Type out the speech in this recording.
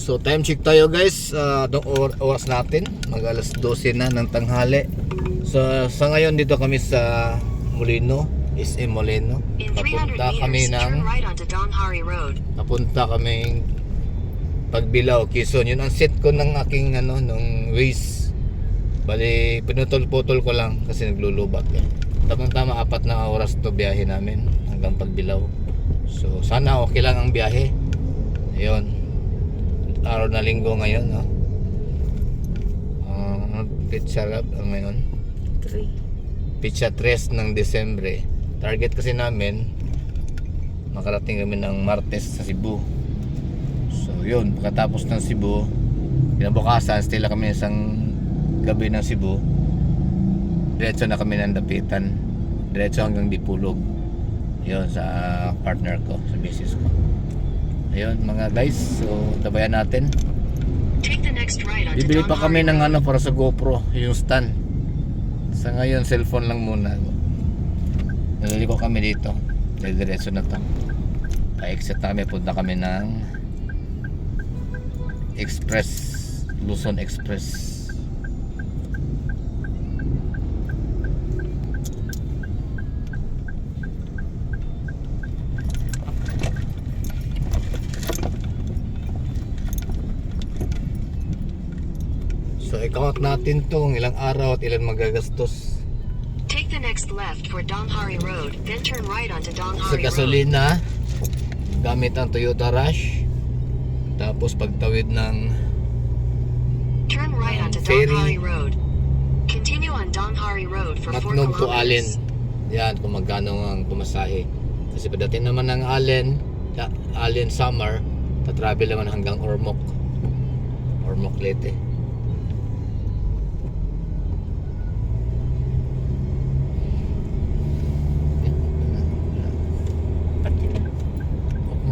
So time check tayo guys, oras natin, mag alas 12 na ng tanghali. So sa ngayon dito kami sa Molino, SM Molino. Papunta kami ng Pagbilao, Quezon. Yun ang set ko ng aking nung Waze. Bali pinutol-putol ko lang kasi naglulubat eh. Tamang-tama 4 na oras to biyahe namin hanggang Pagbilao. So sana okay lang ang biyahe. Ayun, araw na linggo ngayon, no? Pitsa ngayon 3. Pitsa 3 ng Desembre. Target kasi namin makarating kami ng Martes sa Cebu. So yun, pagkatapos ng Cebu, kinabukasan stay lang kami isang gabi ng Cebu. Diretso na kami ng Dapitan, diretso hanggang Dipulog. Yun sa partner ko, sa misis ko. Ayun mga guys, so tabayan natin. Bibili pa kami ng para sa GoPro, yung stand. Sa ngayon cellphone lang muna. Naliliko kami dito, diretso na to. Pa-exit na kami, punta kami ng Express, Luzon Express. So i-count natin to ilang araw at ilan magagastos. Take the next left for Donghari Road, then turn right onto Sa Donghari Road. gasolina, gamit ang Toyota Rush. Tapos pagtawid ng Turn right onto ferry, Donghari Road. Continue on Donghari Road for 4 Matnog to Allen. kilometers. Yan kung magkano ang pumasahe. Kasi pagdating naman ng Allen Summer, tatravel naman hanggang Ormoc Leyte.